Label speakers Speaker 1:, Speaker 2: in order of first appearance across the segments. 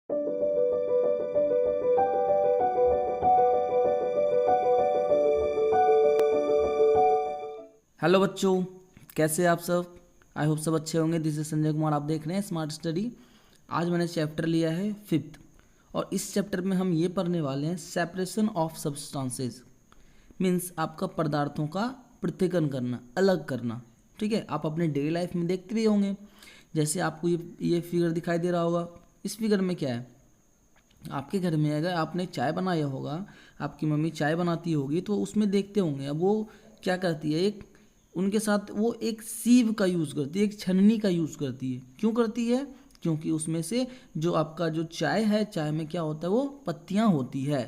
Speaker 1: Hello बच्चों, कैसे हैं आप सब। आई होप सब अच्छे होंगे। दिस इज संजय कुमार, आप देख रहे हैं स्मार्ट स्टडी। आज मैंने चैप्टर लिया है 5th और इस चैप्टर में हम ये पढ़ने वाले हैं सेपरेशन ऑफ सब्सटेंसेस। मीन्स आपका पदार्थों का पृथक्करण करना, अलग करना। ठीक है, आप अपने डेली लाइफ में देखते भी होंगे। जैसे आपको ये फिगर दिखाई दे रहा होगा। इस फिगर में क्या है, आपके घर में अगर आपने चाय बनाया होगा, आपकी मम्मी चाय बनाती होगी तो उसमें देखते होंगे। अब वो क्या करती है, एक उनके साथ वो एक सीव का यूज़ करती है, एक छन्नी का यूज़ करती है। क्यों करती है? क्योंकि उसमें से जो आपका जो चाय है, चाय में क्या होता है, वो पत्तियां होती है।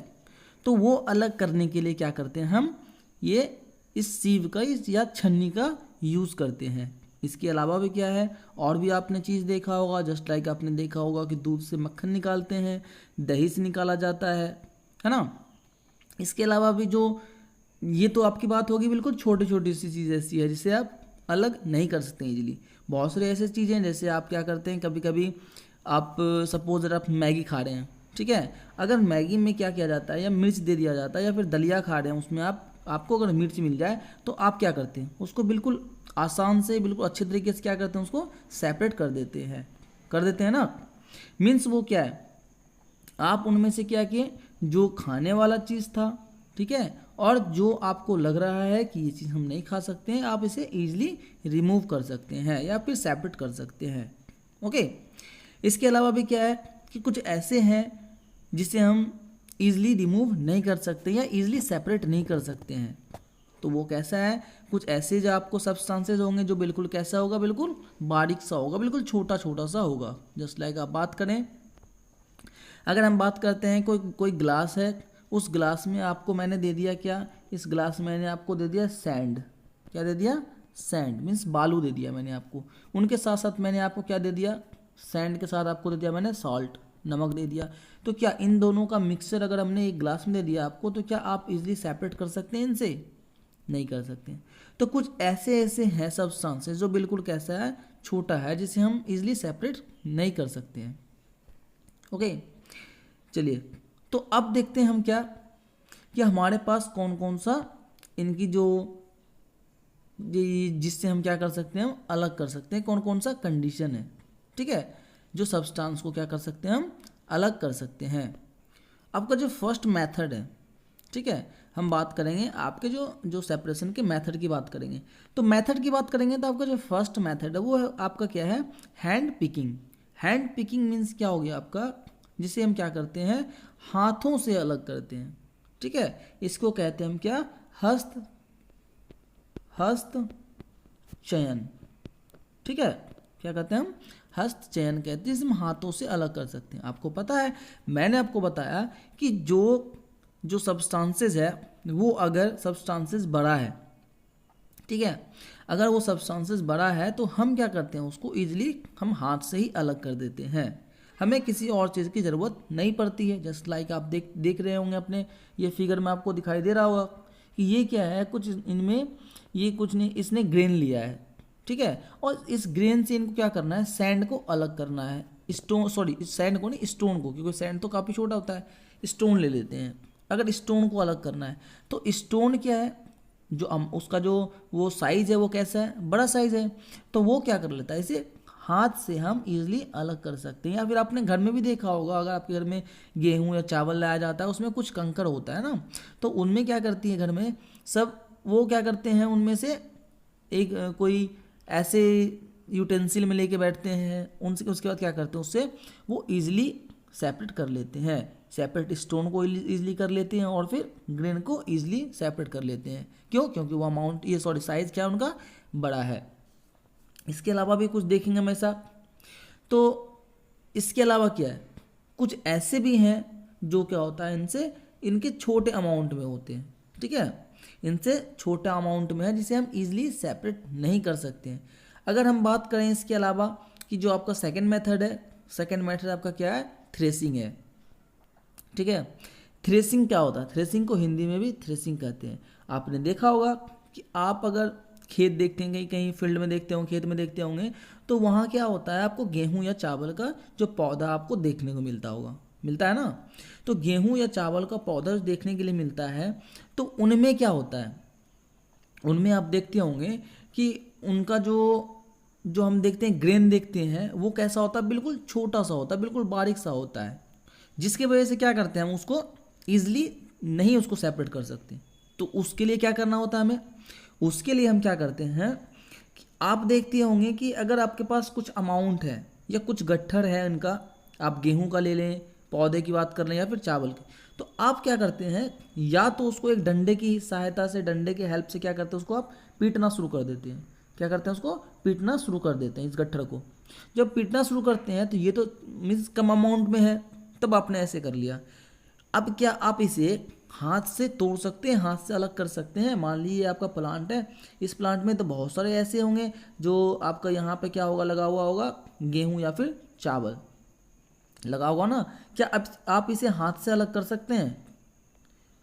Speaker 1: तो वो अलग करने के लिए क्या करते हैं हम, ये इस सीव का या छन्नी का यूज़ करते हैं। इसके अलावा भी क्या है, और भी आपने चीज़ देखा होगा। जस्ट लाइक आपने देखा होगा कि दूध से मक्खन निकालते हैं, दही से निकाला जाता है ना। इसके अलावा भी जो, ये तो आपकी बात होगी बिल्कुल छोटी छोटी सी चीज़ ऐसी है जिसे आप अलग नहीं कर सकते इजीली। बहुत सारी ऐसी चीज़ें हैं, जैसे आप क्या करते हैं, कभी कभी आप सपोज अगर आप मैगी खा रहे हैं, ठीक है, अगर मैगी में क्या किया जाता है, या मिर्च दे दिया जाता है, या फिर दलिया खा रहे हैं उसमें आपको अगर मिर्च मिल जाए तो आप क्या करते हैं, उसको बिल्कुल आसान से, बिल्कुल अच्छे तरीके से क्या करते हैं, उसको सेपरेट कर देते हैं ना। मीन्स वो क्या है, आप उनमें से क्या किए, जो खाने वाला चीज़ था, ठीक है, और जो आपको लग रहा है कि ये चीज़ हम नहीं खा सकते हैं, आप इसे ईजिली रिमूव कर सकते हैं या फिर सेपरेट कर सकते हैं। ओके, इसके अलावा भी क्या है कि कुछ ऐसे हैं जिसे हम ईजिली रिमूव नहीं कर सकते या ईजिली सेपरेट नहीं कर सकते हैं। तो वो कैसा है, कुछ ऐसे जो आपको सब्सटेंसेज होंगे जो बिल्कुल कैसा होगा, बिल्कुल बारीक सा होगा, बिल्कुल छोटा छोटा सा होगा। जस्ट लाइक आप बात करें, अगर हम बात करते हैं कोई ग्लास है, उस ग्लास में आपको मैंने दे दिया क्या, इस ग्लास में मैंने आपको दे दिया सैंड। क्या दे दिया? सैंड, मीन्स बालू दे दिया मैंने आपको। उनके साथ साथ मैंने आपको क्या दे दिया, सैंड के साथ आपको दे दिया मैंने सॉल्ट, नमक दे दिया। तो क्या इन दोनों का मिक्सचर अगर हमने एक ग्लास में दे दिया आपको, तो क्या आप इजीली सेपरेट कर सकते हैं इनसे? नहीं कर सकते। तो कुछ ऐसे ऐसे हैं सब्सटेंसेस जो बिल्कुल कैसा है, छोटा है, जिसे हम इजीली सेपरेट नहीं कर सकते हैं। ओके, चलिए, तो अब देखते हैं हम क्या, कि हमारे पास कौन कौन सा इनकी जो जिससे हम क्या कर सकते हैं, हम अलग कर सकते हैं, कौन कौन सा कंडीशन है, ठीक है, जो सब्सटेंस को क्या कर सकते हैं, हम अलग कर सकते हैं। आपका जो फर्स्ट मेथड है, ठीक है, हम बात करेंगे आपके जो सेपरेशन के मेथड की बात करेंगे। तो मेथड की बात करेंगे तो आपका जो फर्स्ट मेथड है वो है आपका क्या है, hand picking. Hand picking means क्या हो गया आपका, जिसे हम क्या करते हैं, हाथों से अलग करते हैं। ठीक है, इसको कहते हैं हम क्या, हस्त चयन। ठीक है, क्या कहते हैं हम, हस्त चयन कहते हैं, जिसे हम हाथों से अलग कर सकते हैं। आपको पता है, मैंने आपको बताया कि जो सब्सटेंसेस है, वो अगर सब्सटेंसेस बड़ा है, ठीक है, अगर वो सब्सटेंसेस बड़ा है तो हम क्या करते हैं, उसको ईजिली हम हाथ से ही अलग कर देते हैं। हमें किसी और चीज़ की ज़रूरत नहीं पड़ती है। जस्ट लाइक आप देख रहे होंगे अपने ये फिगर में, आपको दिखाई दे रहा होगा कि ये क्या है, कुछ इनमें ये कुछ नहीं, इसने ग्रेन लिया है, ठीक है, और इस ग्रेन से इनको क्या करना है, सैंड को अलग करना है। सैंड को नहीं, स्टोन को, क्योंकि सैंड तो काफ़ी छोटा होता है, स्टोन ले लेते हैं। अगर स्टोन को अलग करना है तो स्टोन क्या है, जो उसका जो वो साइज़ है वो कैसा है, बड़ा साइज़ है, तो वो क्या कर लेता है, इसे हाथ से हम इजीली अलग कर सकते हैं। या फिर आपने घर में भी देखा होगा, अगर आपके घर में गेहूं या चावल लाया जाता है, उसमें कुछ कंकड़ होता है ना, तो उनमें क्या करती है घर में सब, वो क्या करते हैं, उनमें से एक कोई ऐसे यूटेंसिल में लेके बैठते हैं, उनसे उसके बाद क्या करते हैं, उससे वो ईजिली सेपरेट कर लेते हैं। सेपरेट स्टोन को ईजिली कर लेते हैं और फिर ग्रेन को ईजिली सेपरेट कर लेते हैं। क्यों? क्योंकि वो साइज़ क्या है उनका, बड़ा है। इसके अलावा भी कुछ देखेंगे हमेशा। तो इसके अलावा क्या है, कुछ ऐसे भी हैं जो क्या होता है, इनके छोटे अमाउंट में होते हैं, ठीक है, इनसे छोटा अमाउंट में है, जिसे हम इजीली सेपरेट नहीं कर सकते हैं। अगर हम बात करें इसके अलावा कि जो आपका सेकंड मेथड है, सेकंड मेथड आपका क्या है, थ्रेसिंग है। ठीक है, थ्रेसिंग क्या होता है, थ्रेसिंग को हिंदी में भी थ्रेसिंग कहते हैं। आपने देखा होगा कि आप अगर खेत देखते हैं, कहीं कहीं फील्ड में देखते होंगे, खेत में देखते होंगे, तो वहाँ क्या होता है, आपको गेहूं या चावल का जो पौधा आपको देखने को मिलता होगा, मिलता है ना। तो गेहूं या चावल का पौधा जो देखने के लिए मिलता है, तो उनमें क्या होता है, उनमें आप देखते होंगे कि उनका जो जो हम देखते हैं ग्रेन देखते हैं, वो कैसा होता है, बिल्कुल छोटा सा होता है, बिल्कुल बारीक सा होता है, जिसकी वजह से क्या करते हैं हम उसको ईजिली नहीं उसको सेपरेट कर सकते। तो उसके लिए क्या करना होता है हमें, उसके लिए हम क्या करते हैं कि आप देखते होंगे कि अगर आपके पास कुछ अमाउंट है या कुछ गट्ठर है इनका, आप गेहूं का ले लें, पौधे की बात कर लें या फिर चावल की, तो आप क्या करते हैं, या तो उसको एक डंडे की सहायता से, डंडे के हेल्प से क्या करते हैं, उसको आप पीटना शुरू कर देते हैं। क्या करते हैं, उसको पीटना शुरू कर देते हैं इस गट्ठर को। जब पीटना शुरू करते हैं तो ये तो मीन्स कम अमाउंट में है, तब आपने ऐसे कर लिया। अब क्या आप इसे हाथ से तोड़ सकते हैं, हाथ से अलग कर सकते हैं। मान लीजिए आपका प्लांट है, इस प्लांट में तो बहुत सारे ऐसे होंगे जो आपका यहाँ पे क्या होगा, लगा हुआ होगा गेहूं या फिर चावल लगा होगा ना। क्या अब आप इसे हाथ से अलग कर सकते हैं,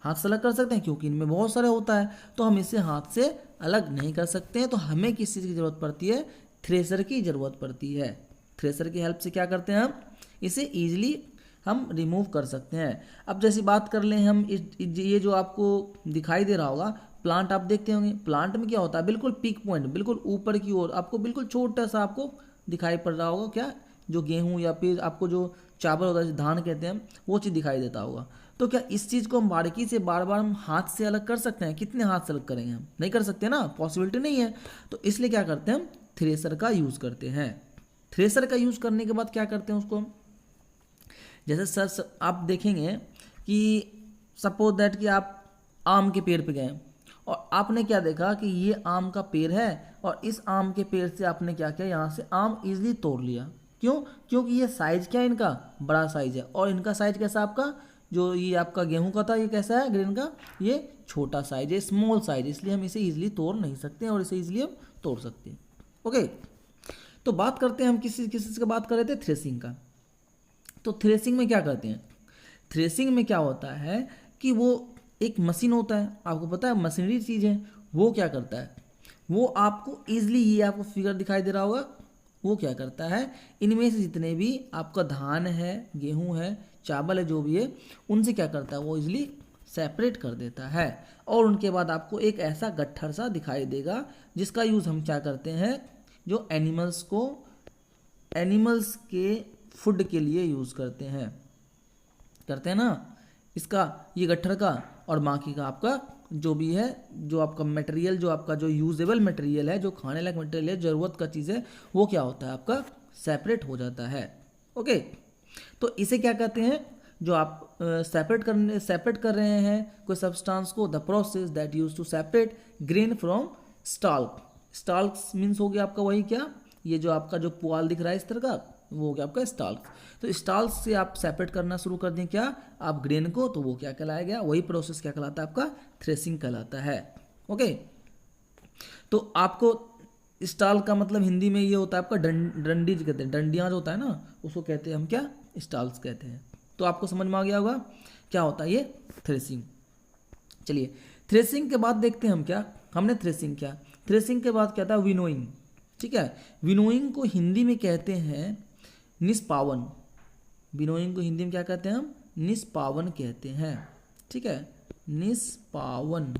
Speaker 1: हाथ से अलग कर सकते हैं, क्योंकि इनमें बहुत सारे होता है, तो हम इसे हाथ से अलग नहीं कर सकते हैं। तो हमें किस चीज़ की ज़रूरत पड़ती है, थ्रेसर की ज़रूरत पड़ती है। थ्रेसर की हेल्प से क्या करते हैं, हम इसे ईजिली हम रिमूव कर सकते हैं। अब जैसी बात कर लें हम ये जो आपको दिखाई दे रहा होगा प्लांट, आप देखते होंगे प्लांट में क्या होता है, बिल्कुल पीक पॉइंट, बिल्कुल ऊपर की ओर आपको बिल्कुल छोटा सा आपको दिखाई पड़ रहा होगा, क्या, जो गेहूं या फिर आपको जो चावल होता है, धान कहते हैं, वो चीज़ दिखाई देता होगा। तो क्या इस चीज़ को हम बारीकी से बार बार हम हाथ से अलग कर सकते हैं? कितने हाथ से अलग करेंगे, हम नहीं कर सकते ना, पॉसिबिलिटी नहीं है। तो इसलिए क्या करते हैं, हम थ्रेसर का यूज़ करते हैं। थ्रेसर का यूज़ करने के बाद क्या करते हैं उसको, जैसे सर आप देखेंगे कि सपोज दैट कि आप आम के पेड़ पे गए और आपने क्या देखा कि ये आम का पेड़ है, और इस आम के पेड़ से आपने क्या किया, यहाँ से आम इजीली तोड़ लिया। क्यों? क्योंकि ये साइज़ क्या है, इनका बड़ा साइज़ है, और इनका साइज़ कैसा, आपका जो ये आपका गेहूं का था ये कैसा है, ग्रेन का, ये छोटा साइज है, स्मॉल साइज, इसलिए हम इसे इजीली तोड़ नहीं सकते हैं, और इसे इजीली हम तोड़ सकते हैं। ओके, तो बात करते हैं हम किस चीज़ का बात कर रहे थे, थ्रेसिंग का। तो थ्रेसिंग में क्या करते हैं, थ्रेसिंग में क्या होता है कि वो एक मशीन होता है, आपको पता है मशीनरी चीज़ है, वो क्या करता है, वो आपको ईजिली, ये आपको फिगर दिखाई दे रहा होगा, वो क्या करता है, इनमें से जितने भी आपका धान है, गेहूं है, चावल है, जो भी है, उनसे क्या करता है, वो इजीली सेपरेट कर देता है। और उनके बाद आपको एक ऐसा गट्ठर सा दिखाई देगा, जिसका यूज़ हम क्या करते हैं, जो एनिमल्स के फूड के लिए यूज़ करते हैं ना, इसका, ये गट्ठर का और बाकी का आपका जो भी है, जो आपका मटेरियल, जो आपका जो यूजेबल मटेरियल है, जो खाने लायक मटेरियल है, ज़रूरत का चीज़ है, वो क्या होता है, आपका सेपरेट हो जाता है। ओके, तो इसे क्या कहते हैं, जो आप सेपरेट कर रहे हैं कोई सब्सटेंस को, the process that use to separate grain from stalk. Stalk means हो गया आपका वही, क्या, ये जो आपका जो पुआल दिख रहा है इस तरह का, वो हो गया आपका स्टाल्क। तो स्टाल्क से आप सेपरेट करना शुरू कर दें क्या, आप ग्रेन को, तो वो क्या कहलाया गया, वही प्रोसेस क्या कहलाता है, आपका थ्रेसिंग कहलाता है। ओके, तो आपको स्टाल का मतलब हिंदी में ये होता है आपका डंडी कहते हैं, डंडियाँ जो होता है ना, उसको कहते हैं हम क्या, स्टाल्स कहते हैं। तो आपको समझ में आ गया होगा क्या होता है ये थ्रेसिंग। चलिए, थ्रेसिंग के बाद देखते हैं हम क्या, हमने थ्रेसिंग किया, थ्रेसिंग के बाद क्या था, विनोइंग। ठीक है, विनोइंग को हिंदी में कहते हैं निष्पावन। विनोइंग को हिंदी में क्या कहते हैं हम, निष्पावन कहते हैं। ठीक है, निष्पावन।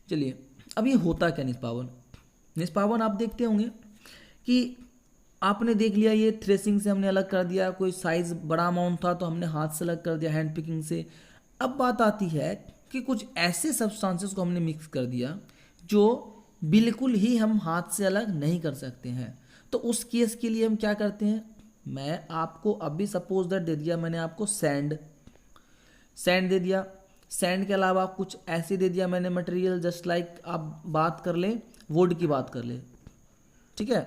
Speaker 1: चलिए, अब ये होता क्या निष्पावन, निष्पावन आप देखते होंगे कि आपने देख लिया, ये थ्रेसिंग से हमने अलग कर दिया, कोई साइज बड़ा अमाउंट था तो हमने हाथ से अलग कर दिया, हैंड पिकिंग से। अब बात आती है कि कुछ ऐसे सब्सटेंसेस को हमने मिक्स कर दिया जो बिल्कुल ही हम हाथ से अलग नहीं कर सकते हैं। तो उस केस के लिए हम क्या करते हैं, मैं आपको अभी सपोज दैट दे दिया मैंने आपको सैंड दे दिया, सैंड के अलावा कुछ ऐसे दे दिया मैंने मटेरियल, जस्ट लाइक आप बात कर लें वुड की बात कर लें। ठीक है,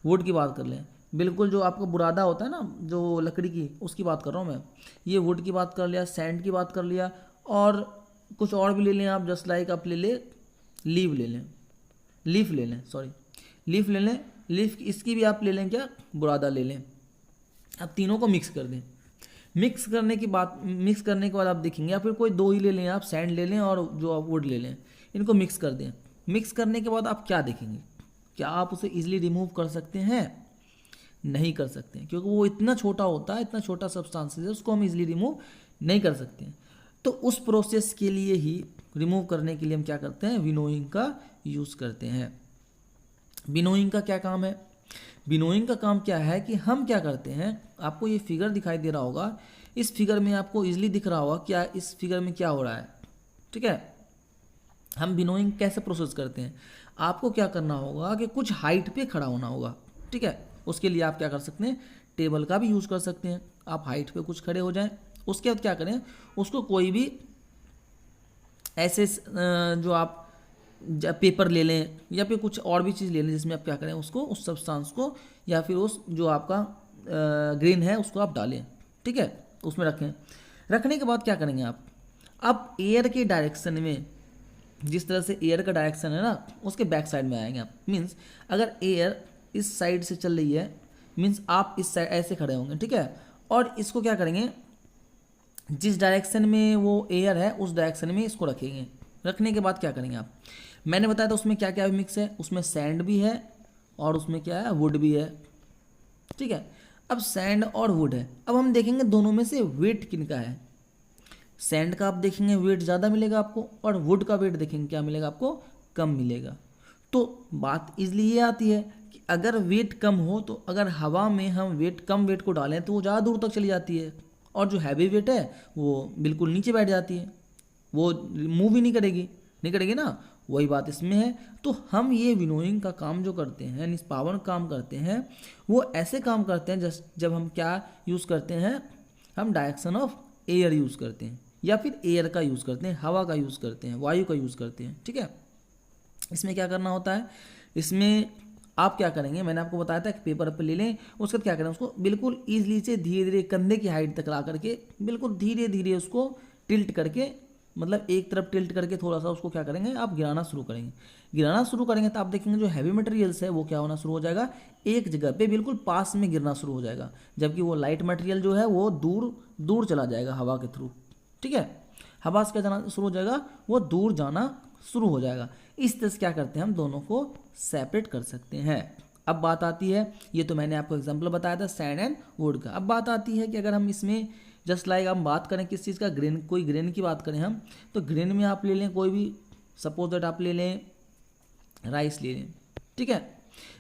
Speaker 1: वुड की बात कर लें, बिल्कुल जो आपका बुरादा होता है ना, जो लकड़ी की, उसकी बात कर रहा हूँ मैं। ये वुड की बात कर लिया, सैंड की बात कर लिया, और कुछ और भी ले लें आप, जस्ट लाइक आप ले लें लीफ ले लें, लीफ ले लें, लीफ इसकी भी आप ले लें क्या, बुरादा ले लें। अब तीनों को मिक्स कर दें, मिक्स करने के बाद आप देखेंगे, या फिर कोई दो ही ले लें आप, सैंड ले लें और जो आप वुड ले लें, इनको मिक्स कर दें। मिक्स करने के बाद आप क्या देखेंगे, क्या आप उसे इजीली रिमूव कर सकते हैं? नहीं कर सकते हैं, क्योंकि वो इतना छोटा होता है, इतना छोटा सब्सटेंसेस है, उसको हम इजीली रिमूव नहीं कर सकते हैं। तो उस प्रोसेस के लिए ही, रिमूव करने के लिए हम क्या करते हैं, विनोइंग का यूज़ करते हैं। विनोइंग का क्या काम है? विनोइंग का काम क्या है कि हम क्या करते हैं, आपको ये फिगर दिखाई दे रहा होगा, इस फिगर में आपको इजीली दिख रहा होगा क्या इस फिगर में क्या हो रहा है, ठीक है। हम विनोइंग कैसे प्रोसेस करते हैं, आपको क्या करना होगा कि कुछ हाइट पे खड़ा होना होगा, ठीक है। उसके लिए आप क्या कर सकते हैं, टेबल का भी यूज़ कर सकते हैं। आप हाइट पे कुछ खड़े हो जाएं, उसके बाद क्या करें, उसको कोई भी ऐसे जो आप पेपर ले लें या फिर कुछ और भी चीज़ ले लें जिसमें आप क्या करें, उसको, उस सब्सटेंस को या फिर उस जो आपका ग्रेन है उसको आप डालें, ठीक है, उसमें रखें। रखने के बाद क्या करेंगे आप एयर के डायरेक्शन में, जिस तरह से एयर का डायरेक्शन है ना, उसके बैक साइड में आएंगे आप। मीन्स अगर एयर इस साइड से चल रही है, मीन्स आप इस साइड ऐसे खड़े होंगे, ठीक है। और इसको क्या करेंगे, जिस डायरेक्शन में वो एयर है उस डायरेक्शन में इसको रखेंगे। रखने के बाद क्या करेंगे आप, मैंने बताया था उसमें क्या क्या मिक्स है, उसमें सैंड भी है और उसमें क्या है, वुड भी है, ठीक है। अब सैंड और वुड है, अब हम देखेंगे दोनों में से वेट किनका है। सैंड का आप देखेंगे वेट ज़्यादा मिलेगा आपको, और वुड का वेट देखेंगे क्या मिलेगा आपको, कम मिलेगा। तो बात इसलिए ये आती है कि अगर वेट कम हो, तो अगर हवा में हम कम वेट को डालें तो वो ज़्यादा दूर तक चली जाती है, और जो हैवी वेट है वो बिल्कुल नीचे बैठ जाती है, वो मूव ही नहीं करेगी ना। वही बात इसमें है। तो हम ये विनोइंग का काम जो करते हैं, निष्पावन काम करते हैं, वो ऐसे काम करते हैं जब हम क्या यूज़ करते हैं, हम डायरेक्शन ऑफ एयर यूज़ करते हैं, या फिर एयर का यूज़ करते हैं, हवा का यूज़ करते हैं, वायु का यूज़ करते हैं, ठीक है। इसमें क्या करना होता है, इसमें आप क्या करेंगे, मैंने आपको बताया था कि पेपर पे ले लें, उसके बाद क्या करें, उसको बिल्कुल ईजिली से धीरे धीरे कंधे की हाइट तक ला करके बिल्कुल धीरे धीरे उसको टिल्ट करके, मतलब एक तरफ टिल्ट करके थोड़ा सा उसको क्या करेंगे, आप गिराना शुरू करेंगे। गिराना शुरू करेंगे तो आप देखेंगे जो हैवी मटेरियल्स है वो क्या होना शुरू हो जाएगा, एक जगह पे बिल्कुल पास में गिरना शुरू हो जाएगा, जबकि वो लाइट मटेरियल जो है वो दूर दूर चला जाएगा हवा के थ्रू, ठीक है। हवा से क्या जाना शुरू हो जाएगा, वो दूर जाना शुरू हो जाएगा। इस तरह से क्या करते हैं, हम दोनों को सेपरेट कर सकते हैं। अब बात आती है, ये तो मैंने आपको एग्जांपल बताया था सैंड एंड वुड का। अब बात आती है कि अगर हम इसमें जस्ट लाइक हम बात करें किस चीज़ का, ग्रेन, कोई ग्रेन की बात करें हम, तो ग्रेन में आप ले लें कोई भी, सपोज दैट आप ले लें राइस ले लें, ठीक है।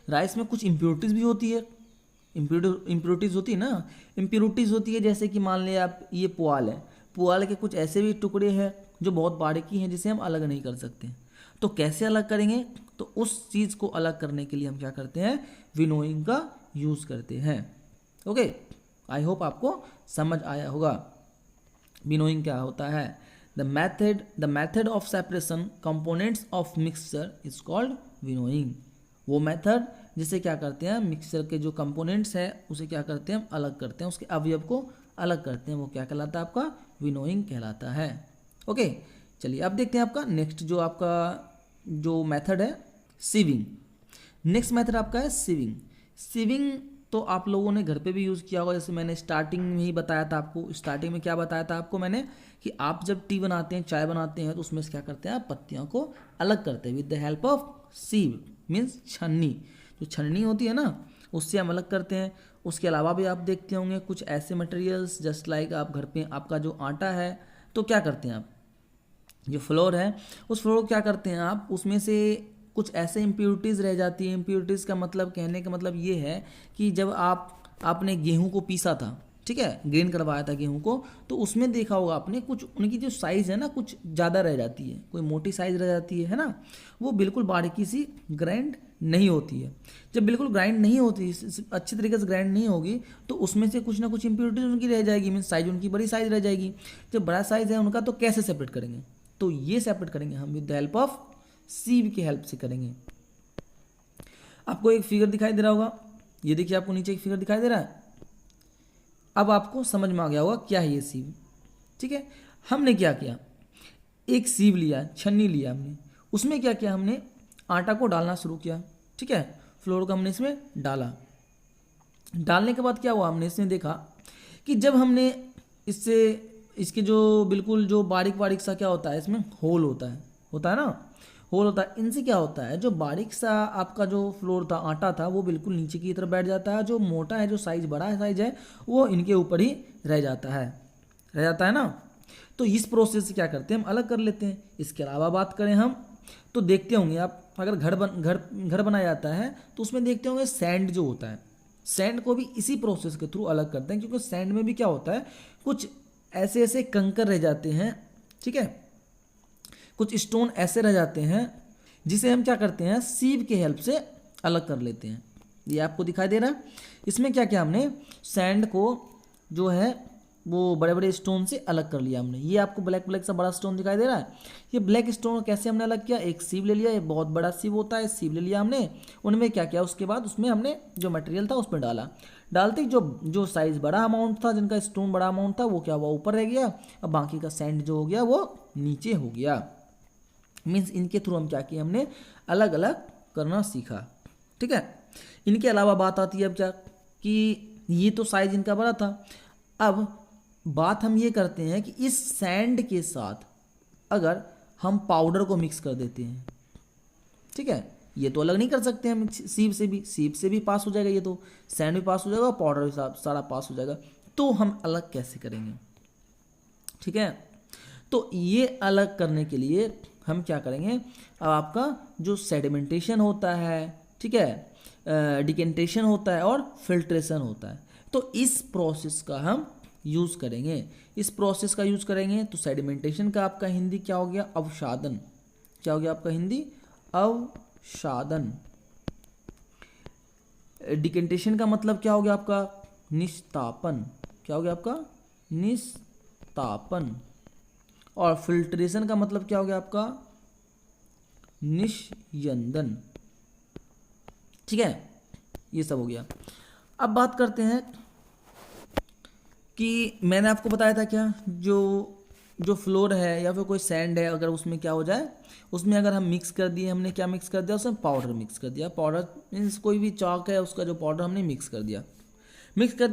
Speaker 1: राइस में कुछ इम्प्योरिटीज़ भी होती है, इम्प्योरिटीज़ होती है ना, इम्प्योरिटीज़ होती है जैसे कि मान लें आप ये पुआल है, पुआल के कुछ ऐसे भी टुकड़े हैं जो बहुत बारीकी हैं जिसे हम अलग नहीं कर सकते। तो कैसे अलग करेंगे, तो उस चीज़ को अलग करने के लिए हम क्या करते हैं, विनोइंग का यूज़ करते हैं। ओके, आई होप आपको समझ आया होगा विनोइंग क्या होता है। The method of separation components of mixture is called winnowing. वो मेथड जिसे क्या करते हैं, मिक्सचर के जो कंपोनेंट्स है उसे क्या करते हैं, हम अलग करते हैं, उसके अवयव को अलग करते हैं, वो क्या कहलाता है, आपका विनोइंग कहलाता है। ओके, चलिए अब देखते हैं आपका नेक्स्ट जो आपका जो मेथड है, सीविंग। नेक्स्ट मेथड आपका है सीविंग। सीविंग तो आप लोगों ने घर पे भी यूज़ किया होगा, जैसे मैंने स्टार्टिंग में ही बताया था आपको। स्टार्टिंग में क्या बताया था आपको मैंने, कि आप जब टी बनाते हैं, चाय बनाते हैं, तो उसमें से क्या करते हैं, आप पत्तियों को अलग करते हैं with the help of sieve, means छन्नी। जो छन्नी होती है ना, उससे हम अलग करते हैं। उसके अलावा भी आप देखते होंगे कुछ ऐसे मटेरियल्स, जस्ट लाइक आप घर पे आपका जो आटा है, तो क्या करते हैं आप, जो फ्लोर है उस फ्लोर को क्या करते हैं आप, उसमें से कुछ ऐसे इम्प्योरिटीज़ रह जाती है। इम्प्योरिटीज़ का मतलब, कहने का मतलब ये है कि जब आपने गेहूं को पीसा था, ठीक है, ग्रेन करवाया था गेहूं को, तो उसमें देखा होगा आपने कुछ उनकी जो साइज़ है ना, कुछ ज़्यादा रह जाती है, कोई मोटी साइज़ रह जाती है ना, वो बिल्कुल बारीकी सी ग्राइंड नहीं होती है। जब बिल्कुल ग्राइंड नहीं होती, अच्छी तरीके से ग्राइंड नहीं होगी, तो उसमें से कुछ ना कुछ इम्प्योरिटीज़ उनकी रह जाएगी, मीन्स साइज़ उनकी बड़ी साइज़ रह जाएगी। जब बड़ा साइज़ है उनका, तो कैसे सेपरेट करेंगे, तो ये सेपरेट करेंगे हम विद द हेल्प ऑफ सीव की हेल्प से करेंगे। आपको एक फिगर दिखाई दे रहा होगा, ये देखिए आपको नीचे एक फिगर दिखाई दे रहा है। अब आपको समझ में आ गया होगा क्या है ये सीव, ठीक है। हमने क्या किया, एक सीव लिया, छन्नी लिया हमने, उसमें क्या किया, हमने आटा को डालना शुरू किया, ठीक है। फ्लोर को हमने इसमें डाला। डालने के बाद क्या हुआ, हमने इसमें देखा कि जब हमने इसके जो बिल्कुल जो बारीक बारीक सा क्या होता है, इसमें होल होता है ना, होल होता है, इनसे क्या होता है, जो बारीक सा आपका जो फ्लोर था, आटा था, वो बिल्कुल नीचे की तरफ बैठ जाता है, जो मोटा है, जो साइज बड़ा है साइज है, वो इनके ऊपर ही रह जाता है ना। तो इस प्रोसेस से क्या करते हैं, हम अलग कर लेते हैं। इसके अलावा बात करें हम, तो देखते होंगे आप, अगर घर बनाया जाता है तो उसमें देखते होंगे सैंड जो होता है, सैंड को भी इसी प्रोसेस के थ्रू अलग करते हैं, क्योंकि सैंड में भी क्या होता है, कुछ ऐसे ऐसे कंकर रह जाते हैं, ठीक है, कुछ स्टोन ऐसे रह जाते हैं, जिसे हम क्या करते हैं, सीव के हेल्प से अलग कर लेते हैं। ये आपको दिखाई दे रहा है। इसमें क्या किया हमने, सैंड को जो है वो बड़े बड़े स्टोन से अलग कर लिया हमने। ये आपको ब्लैक ब्लैक सा बड़ा स्टोन दिखाई दे रहा है, ये ब्लैक स्टोन कैसे हमने अलग किया, एक सीव ले लिया, ये बहुत बड़ा सीव होता है, सीव ले लिया हमने, उनमें क्या किया, उसके बाद उसमें हमने जो मटेरियल था उसमें डालते जो साइज बड़ा अमाउंट था, जिनका स्टोन बड़ा अमाउंट था, वो क्या हुआ, ऊपर रह गया, और बाकी का सैंड जो हो गया वो नीचे हो गया। मीन्स इनके थ्रू हम क्या किए, हमने अलग अलग करना सीखा, ठीक है। इनके अलावा बात आती है अब क्या, कि ये तो साइज इनका बड़ा था, अब बात हम ये करते हैं कि इस सैंड के साथ अगर हम पाउडर को मिक्स कर देते हैं, ठीक है, ये तो अलग नहीं कर सकते हम, सीप से भी पास हो जाएगा, ये तो सैंड भी पास हो जाएगा, पाउडर भी सारा पास हो जाएगा, तो हम अलग कैसे करेंगे, ठीक है। तो ये अलग करने के लिए हम क्या करेंगे, अब आपका जो सेडिमेंटेशन होता है, ठीक है, डिकेंटेशन होता है और फिल्ट्रेशन होता है, तो इस प्रोसेस का हम यूज़ करेंगे। इस प्रोसेस का यूज़ करेंगे तो सेडिमेंटेशन का आपका हिंदी क्या हो गया, अवसादन। क्या हो गया आपका हिंदी, अवसादन। डिकेंटेशन का मतलब क्या हो गया आपका, निस्तापन। क्या हो गया आपका, निस्तापन। और फिल्ट्रेशन का मतलब क्या हो गया आपका, निस्यंदन, ठीक है, ये सब हो गया। अब बात करते हैं कि मैंने आपको बताया था क्या, जो फ्लोर है या फिर कोई सैंड है, अगर उसमें क्या हो जाए, उसमें अगर हम मिक्स कर दिए, हमने क्या मिक्स कर दिया, उसमें पाउडर मिक्स कर दिया। पाउडर मीन्स कोई भी चॉक है, उसका जो पाउडर हमने मिक्स कर दिया,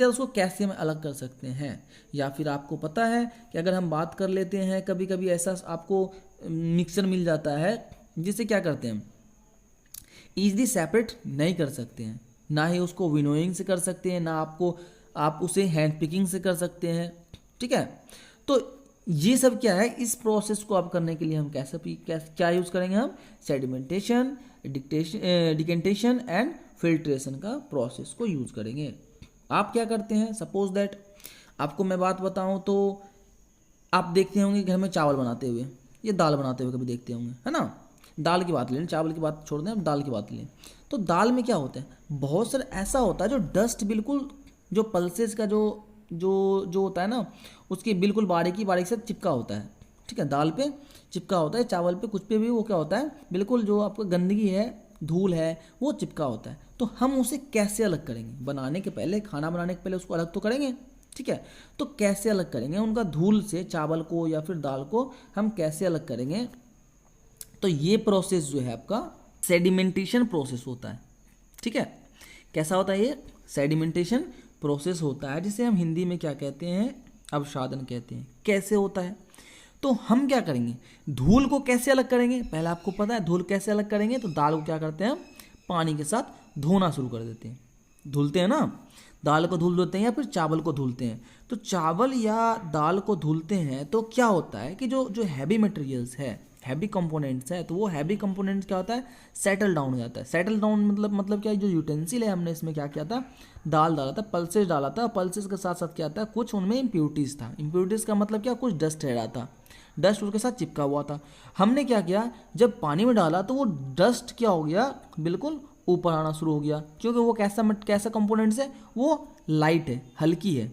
Speaker 1: उसको कैसे हम अलग कर सकते हैं। या फिर आपको पता है कि अगर हम बात कर लेते हैं, कभी कभी ऐसा आपको मिक्सर मिल जाता है जिसे क्या करते हैं, ईजिली सेपरेट नहीं कर सकते हैं, ना ही उसको विनोइंग से कर सकते हैं, ना आप उसे हैंड पिकिंग से कर सकते हैं, ठीक है। तो ये सब क्या है, इस प्रोसेस को आप करने के लिए हम क्या यूज़ करेंगे, हम सेडिमेंटेशन, डिकेंटेशन एंड फिल्ट्रेशन का प्रोसेस को यूज़ करेंगे। आप क्या करते हैं, सपोज दैट आपको मैं बात बताऊं तो आप देखते होंगे घर में चावल बनाते हुए या दाल बनाते हुए कभी देखते होंगे, है ना। दाल की बात लें, चावल की बात छोड़ दें, अब दाल की बात लें, तो दाल में क्या होता है, बहुत सारा ऐसा होता है जो डस्ट बिल्कुल, जो पल्सेस का जो होता है ना, उसकी बिल्कुल बारीक से चिपका होता है, ठीक है, दाल पे चिपका होता है, चावल पे, कुछ पे भी वो क्या होता है, बिल्कुल जो आपका गंदगी है, धूल है, वो चिपका होता है। तो हम उसे कैसे अलग करेंगे, बनाने के पहले, खाना बनाने के पहले उसको अलग तो करेंगे, ठीक है। तो कैसे अलग करेंगे उनका, धूल से चावल को या फिर दाल को हम कैसे अलग करेंगे, तो ये प्रोसेस जो है आपका सेडिमेंटेशन प्रोसेस होता है, ठीक है। कैसा होता है ये सेडिमेंटेशन प्रोसेस होता है, जिसे हम हिंदी में क्या कहते हैं, अवसादन कहते हैं। कैसे होता है, तो हम क्या करेंगे, धूल को कैसे अलग करेंगे, पहले आपको पता है धूल कैसे अलग करेंगे, तो दाल को क्या करते हैं, पानी के साथ धोना शुरू कर देते हैं, धुलते हैं ना, दाल को धुल देते हैं या फिर चावल को धुलते हैं। तो चावल या दाल को धुलते हैं तो क्या होता है कि जो हैवी मटेरियल्स है, हैवी कंपोनेंट्स है, तो वो हैवी कंपोनेंट्स क्या होता है, सेटल डाउन हो जाता है। सेटल डाउन मतलब क्या है, जो यूटेंसिल है, हमने इसमें क्या किया था, दाल डाला था, पल्सेस डाला था, पल्सेस के साथ साथ क्या था, कुछ उनमें इम्प्यूरिटीज़ था। इम्प्यूरिटीज़ का मतलब क्या, कुछ डस्ट रह रहा था, डस्ट उसके साथ चिपका हुआ था। हमने क्या किया, जब पानी में डाला तो वो डस्ट क्या हो गया, बिल्कुल ऊपर आना शुरू हो गया, क्योंकि वो कैसा कंपोनेंट्स है, वो लाइट है, हल्की है।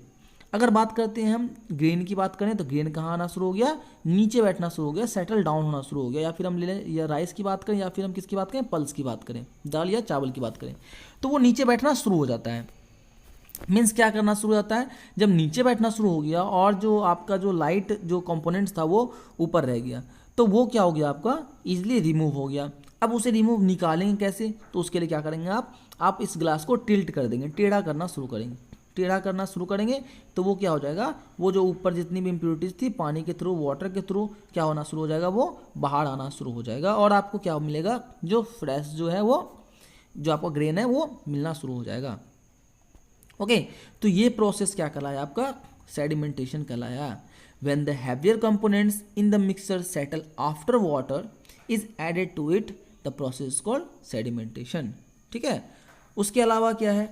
Speaker 1: अगर बात करते हैं हम ग्रेन की बात करें, तो ग्रेन कहाँ आना शुरू हो गया, नीचे बैठना शुरू हो गया, सेटल डाउन होना शुरू हो गया। या फिर हम ले लें या राइस की बात करें, या फिर हम किसकी बात करें, पल्स की बात करें, दाल या चावल की बात करें, तो वो नीचे बैठना शुरू हो जाता है। मीन्स क्या करना शुरू हो जाता है, जब नीचे बैठना शुरू हो गया और जो आपका जो लाइट जो कंपोनेंट्स था वो ऊपर रह गया, तो वो क्या हो गया, आपका ईजिली रिमूव हो गया। अब उसे रिमूव निकालेंगे कैसे, तो उसके लिए क्या करेंगे आप इस ग्लास को टिल्ट कर देंगे, टेढ़ा करना शुरू करेंगे, टेढ़ा करना शुरू करेंगे तो वो क्या हो जाएगा, वो जो ऊपर जितनी भी इम्प्योरिटीज थी पानी के थ्रू, वाटर के थ्रू क्या होना शुरू हो जाएगा, वो बाहर आना शुरू हो जाएगा और आपको क्या मिलेगा, जो फ्रेश जो है वो जो आपका ग्रेन है वो मिलना शुरू हो जाएगा। ओके, तो ये प्रोसेस क्या कहलाया आपका, सेडिमेंटेशन कहलाया। When the heavier components in the mixture settle after water is added to it, the process is called sedimentation. ठीक है, उसके अलावा क्या है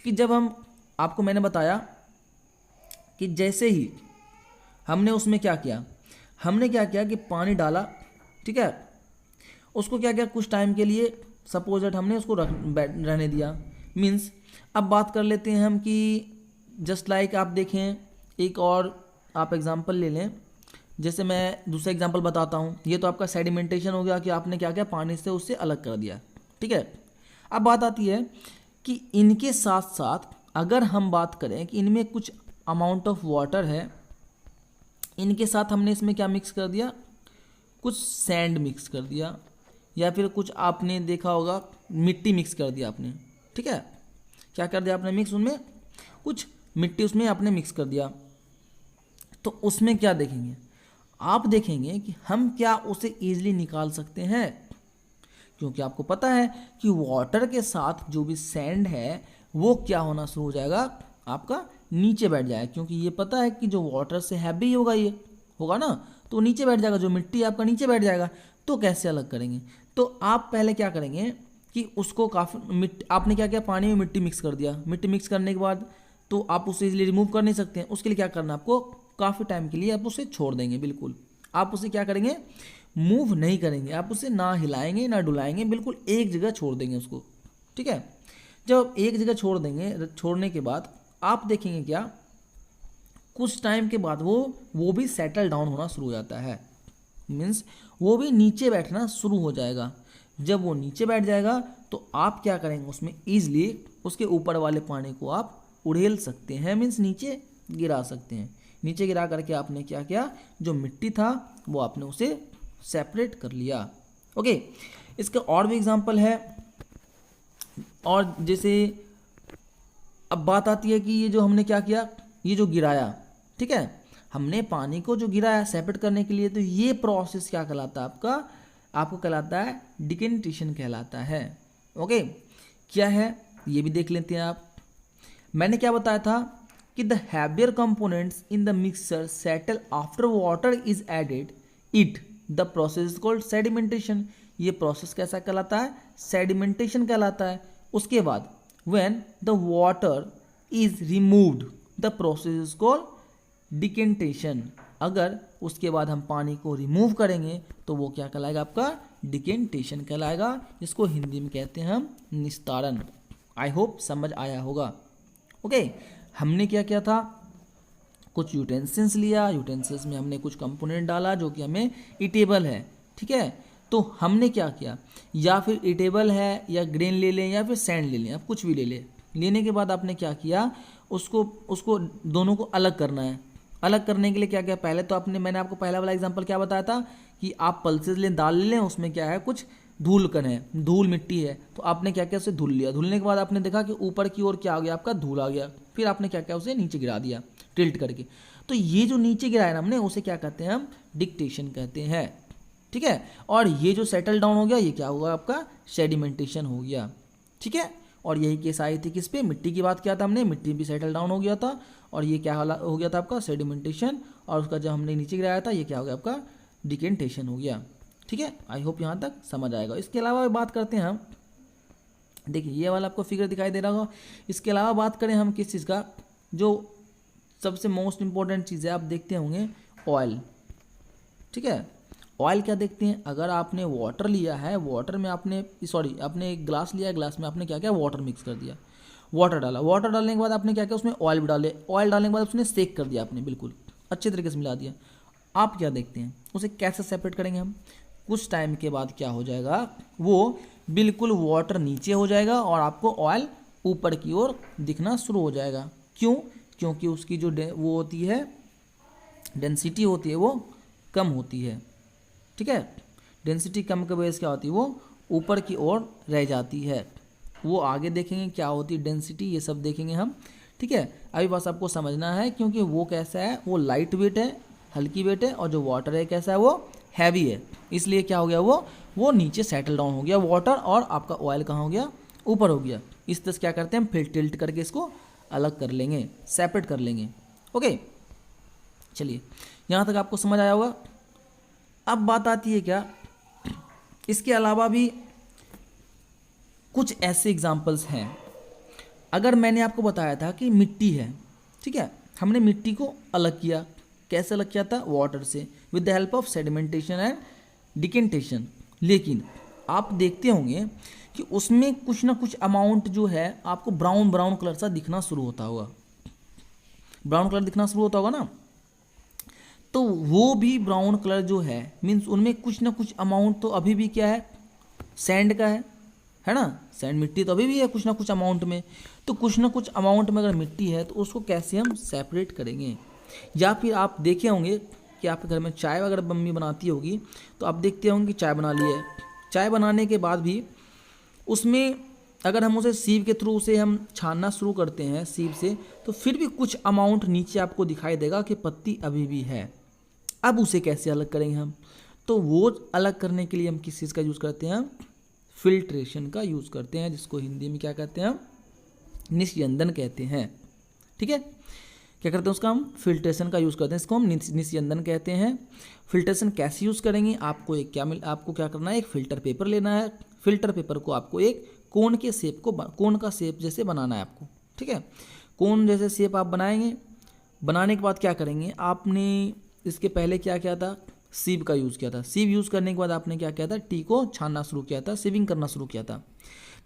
Speaker 1: कि जब हम, आपको मैंने बताया कि जैसे ही हमने उसमें क्या किया, हमने क्या किया कि पानी डाला, ठीक है, उसको क्या किया कुछ टाइम के लिए सपोज दैट हमने उसको रहने दिया। मीन्स अब बात कर लेते हैं हम कि जस्ट लाइक आप देखें, एक और आप एग्जांपल ले लें, जैसे मैं दूसरा एग्जांपल बताता हूँ। ये तो आपका सेडिमेंटेशन हो गया कि आपने क्या किया, पानी से उससे अलग कर दिया। ठीक है, अब बात आती है कि इनके साथ साथ अगर हम बात करें कि इनमें कुछ अमाउंट ऑफ वाटर है, इनके साथ हमने इसमें क्या मिक्स कर दिया, कुछ सैंड मिक्स कर दिया, या फिर कुछ आपने देखा होगा मिट्टी मिक्स कर दिया आपने। ठीक है, क्या कर दिया आपने मिक्स, उनमें कुछ मिट्टी उसमें आपने मिक्स कर दिया। तो उसमें क्या देखेंगे आप, देखेंगे कि हम क्या उसे ईजिली निकाल सकते हैं, क्योंकि आपको पता है कि वाटर के साथ जो भी सैंड है वो क्या होना शुरू हो जाएगा, आपका नीचे बैठ जाएगा, क्योंकि ये पता है कि जो वाटर से हैवी होगा, ये होगा ना, तो नीचे बैठ जाएगा, जो मिट्टी आपका नीचे बैठ जाएगा। तो कैसे अलग करेंगे, तो आप पहले क्या करेंगे कि उसको काफ़ी आपने क्या किया, पानी में मिट्टी मिक्स कर दिया। मिट्टी मिक्स करने के बाद तो आप उसे इजीली रिमूव कर नहीं सकते हैं, उसके लिए क्या करना है आपको, काफ़ी टाइम के लिए आप उसे छोड़ देंगे। बिल्कुल आप उसे क्या करेंगे, मूव नहीं करेंगे, आप उसे ना हिलाएंगे ना डुलाएंगे, बिल्कुल एक जगह छोड़ देंगे उसको। ठीक है, जब एक जगह छोड़ देंगे, छोड़ने के बाद आप देखेंगे क्या, कुछ टाइम के बाद वो भी सेटल डाउन होना शुरू हो जाता है। मीन्स वो भी नीचे बैठना शुरू हो जाएगा। जब वो नीचे बैठ जाएगा तो आप क्या करेंगे, उसमें ईजिली उसके ऊपर वाले पानी को आप उड़ेल सकते हैं, मीन्स नीचे गिरा सकते हैं। नीचे गिरा करके आपने क्या किया, जो मिट्टी था वो आपने उसे सेपरेट कर लिया। ओके, इसका और भी एग्जांपल है। और जैसे अब बात आती है कि ये जो हमने क्या किया, ये जो गिराया, ठीक है, हमने पानी को जो गिराया सेपरेट करने के लिए, तो ये प्रोसेस क्या कहलाता है आपका, आपको कहलाता है डिकेंटेशन कहलाता है। ओके, क्या है ये भी देख लेते हैं आप। मैंने क्या बताया था कि the heavier components in the mixture settle after water is added it, the process is called sedimentation. ये प्रोसेस कैसा कहलाता है, सेडिमेंटेशन कहलाता है। उसके बाद when the water is removed, the process is called decantation. अगर उसके बाद हम पानी को रिमूव करेंगे तो वो क्या कहलाएगा, आपका डिकेंटेशन कहलाएगा, जिसको हिंदी में कहते हैं हम निस्तारण। आई होप समझ आया होगा। ओके, हमने क्या किया था, कुछ यूटेंसिल्स लिया, यूटेंसिल्स में हमने कुछ कंपोनेंट डाला जो कि हमें ईटेबल है। ठीक है, तो हमने क्या किया, या फिर ईटेबल है या ग्रेन ले लें या फिर सैंड ले लें, आप कुछ भी ले लें। लेने के बाद आपने क्या किया, उसको दोनों को अलग करना है। अलग करने के लिए क्या किया, पहले तो आपने, मैंने आपको पहला वाला एग्जांपल क्या बताया था कि आप पल्सेस लें, दाल ले लें, उसमें क्या है कुछ धूल कण है, धूल मिट्टी है, तो आपने क्या किया, उसे धुल लिया। धुलने के बाद आपने देखा कि ऊपर की ओर क्या आ गया, आपका धूल आ गया। फिर आपने क्या किया, उसे नीचे गिरा दिया टिल्ट करके। तो ये जो नीचे गिराया ना हमने, उसे क्या कहते हैं हम, डिक्टेशन कहते हैं। ठीक है, और ये जो सेटल डाउन हो गया, ये क्या होगा, आपका सेडिमेंटेशन हो गया। ठीक है, और यही केस आई थी किस पे, मिट्टी की बात किया था हमने, मिट्टी भी सेटल डाउन हो गया था, और ये क्या हो गया था आपका सेडिमेंटेशन, और उसका जब हमने नीचे गिराया था ये क्या हो गया, आपका डिकेंटेशन हो गया। ठीक है, आई होप यहाँ तक समझ आएगा। इसके अलावा बात करते हैं हम, देखिए ये वाला आपको फिगर दिखाई दे रहा होगा। इसके अलावा बात करें हम किस चीज़ का, जो सबसे मोस्ट इंपॉर्टेंट चीज़ है, आप देखते होंगे ऑयल। ठीक है, ऑयल क्या देखते हैं, अगर आपने वाटर लिया है, वाटर में आपने आपने एक ग्लास लिया है, ग्लास में आपने क्या किया, वाटर मिक्स कर दिया, वाटर डाला, वाटर डालने के बाद आपने क्या किया, उसमें ऑयल भी डाले, ऑयल डालने के बाद उसने सेक कर दिया आपने, बिल्कुल अच्छे तरीके से मिला दिया। आप क्या देखते हैं, उसे कैसे सेपरेट करेंगे हम, कुछ टाइम के बाद क्या हो जाएगा, वो बिल्कुल वाटर नीचे हो जाएगा और आपको ऑयल ऊपर की ओर दिखना शुरू हो जाएगा। क्यों, क्योंकि उसकी जो वो होती है, डेंसिटी होती है, वो कम होती है। ठीक है, डेंसिटी कम की वजह से क्या होती है, वो ऊपर की ओर रह जाती है। वो आगे देखेंगे क्या होती है डेंसिटी, ये सब देखेंगे हम। ठीक है, अभी बस आपको समझना है, क्योंकि वो कैसा है, वो लाइट वेट है, हल्की वेट है, और जो वाटर है कैसा है, वो हैवी है। इसलिए क्या हो गया, वो नीचे सेटल डाउन हो गया वाटर, और आपका ऑयल कहाँ हो गया, ऊपर हो गया। इस तरह से क्या करते हैं हम, फिर टिल्ट करके इसको अलग कर लेंगे, सेपरेट कर लेंगे। ओके, चलिए यहाँ तक आपको समझ आया होगा। अब बात आती है क्या, इसके अलावा भी कुछ ऐसे एग्जाम्पल्स हैं। अगर मैंने आपको बताया था कि मिट्टी है, ठीक है, हमने मिट्टी को अलग किया, कैसे अलग किया था, वाटर से, with the help of sedimentation and decantation. लेकिन आप देखते होंगे कि उसमें कुछ ना कुछ अमाउंट जो है आपको ब्राउन ब्राउन कलर सा दिखना शुरू होता होगा, ब्राउन कलर दिखना शुरू होता होगा ना। तो वो भी ब्राउन कलर जो है मीन्स उनमें कुछ ना कुछ अमाउंट तो अभी भी क्या है, सैंड का है ना, सैंड मिट्टी तो अभी भी है कुछ ना कुछ अमाउंट में। तो कुछ ना कुछ अमाउंट में अगर मिट्टी है तो उसको कैसे हम सेपरेट करेंगे। या फिर आप देखे होंगे कि आपके घर में चाय अगर मम्मी बनाती होगी तो आप देखते होंगे कि चाय बना ली है, चाय बनाने के बाद भी उसमें अगर हम उसे सीव के थ्रू उसे हम छानना शुरू करते हैं सीव से, तो फिर भी कुछ अमाउंट नीचे आपको दिखाई देगा कि पत्ती अभी भी है। अब उसे कैसे अलग करेंगे हम, तो वो अलग करने के लिए हम किस चीज़ का यूज़ करते हैं, फिल्ट्रेशन का यूज़ करते हैं, जिसको हिंदी में क्या कहते हैं, निस्यंदन कहते हैं। ठीक है, क्या करते हैं उसका, हम फिल्ट्रेशन का यूज़ करते हैं, इसको हम निस्यंदन कहते हैं। फिल्ट्रेशन कैसे यूज़ करेंगे, आपको आपको क्या करना है, एक फ़िल्टर पेपर लेना है। फ़िल्टर पेपर को आपको एक कोन के शेप को, कोन का शेप जैसे बनाना है आपको। ठीक है, कोन जैसे शेप आप बनाएंगे, बनाने के बाद क्या करेंगे, आपने इसके पहले क्या किया था, सीव का यूज़ किया था। सीव यूज़ करने के बाद आपने क्या किया था, टी को छानना शुरू किया था, सीविंग करना शुरू किया था।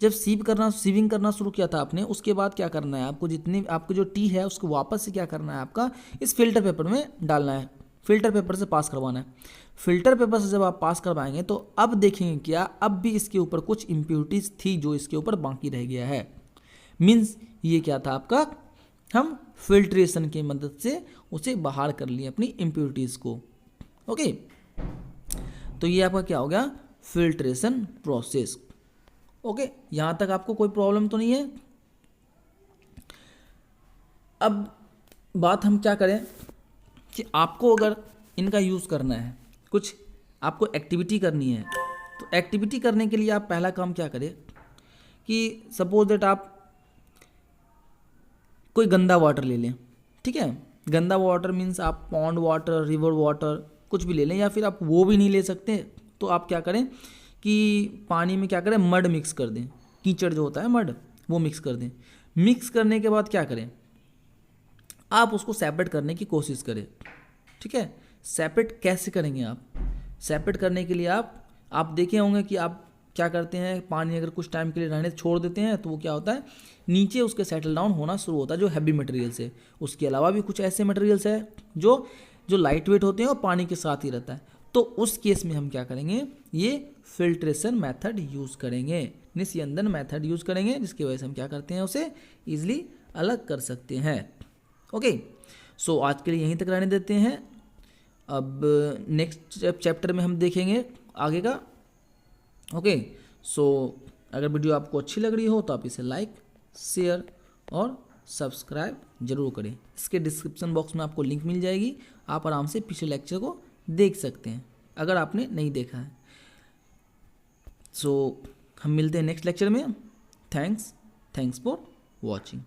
Speaker 1: जब सीविंग करना शुरू किया था आपने, उसके बाद क्या करना है आपको, जितनी आपको जो टी है उसको वापस से क्या करना है, आपका इस फिल्टर पेपर में डालना है, फिल्टर पेपर से पास करवाना है। फिल्टर पेपर से जब आप पास करवाएंगे तो अब देखेंगे क्या, अब भी इसके ऊपर कुछ इम्प्योरिटीज़ थी जो इसके ऊपर बाकी रह गया है। मीन्स ये क्या था आपका, हम फिल्ट्रेशन की मदद से उसे बाहर कर लिए अपनी इम्प्योरिटीज़ को। ओके, तो ये आपका क्या हो गया, फिल्ट्रेशन प्रोसेस। ओके, यहाँ तक आपको कोई प्रॉब्लम तो नहीं है। अब बात हम क्या करें कि आपको अगर इनका यूज़ करना है, कुछ आपको एक्टिविटी करनी है, तो एक्टिविटी करने के लिए आप पहला काम क्या करें कि सपोज दैट आप कोई गंदा वाटर ले लें। ठीक है, गंदा वाटर मीन्स आप पॉन्ड वाटर, रिवर वाटर कुछ भी ले लें, या फिर आप वो भी नहीं ले सकते तो आप क्या करें कि पानी में क्या करें, मड मिक्स कर दें, कीचड़ जो होता है मड, वो मिक्स कर दें। मिक्स करने के बाद क्या करें, आप उसको सेपरेट करने की कोशिश करें। ठीक है, सेपरेट कैसे करेंगे आप, सेपरेट करने के लिए आप देखे होंगे कि आप क्या करते हैं, पानी अगर कुछ टाइम के लिए रहने छोड़ देते हैं तो वो क्या होता है, नीचे उसके सेटल डाउन होना शुरू होता है, जो हैवी मटेरियल्स है। उसके अलावा भी कुछ ऐसे मटेरियल्स है जो लाइट वेट होते हैं और पानी के साथ ही रहता है। तो उस केस में हम क्या करेंगे, ये फिल्ट्रेशन मेथड यूज़ करेंगे, निस्यंदन मेथड यूज़ करेंगे, जिसकी वजह से हम क्या करते हैं, उसे ईजिली अलग कर सकते हैं। ओके, सो आज के लिए यहीं तक रहने देते हैं। अब नेक्स्ट चैप्टर में हम देखेंगे आगे का। ओके, सो अगर वीडियो आपको अच्छी लग रही हो तो आप इसे लाइक, शेयर और सब्सक्राइब जरूर करें। इसके डिस्क्रिप्शन बॉक्स में आपको लिंक मिल जाएगी, आप आराम से पिछले लेक्चर को देख सकते हैं अगर आपने नहीं देखा है। सो हम मिलते हैं नेक्स्ट लेक्चर में। Thanks for watching.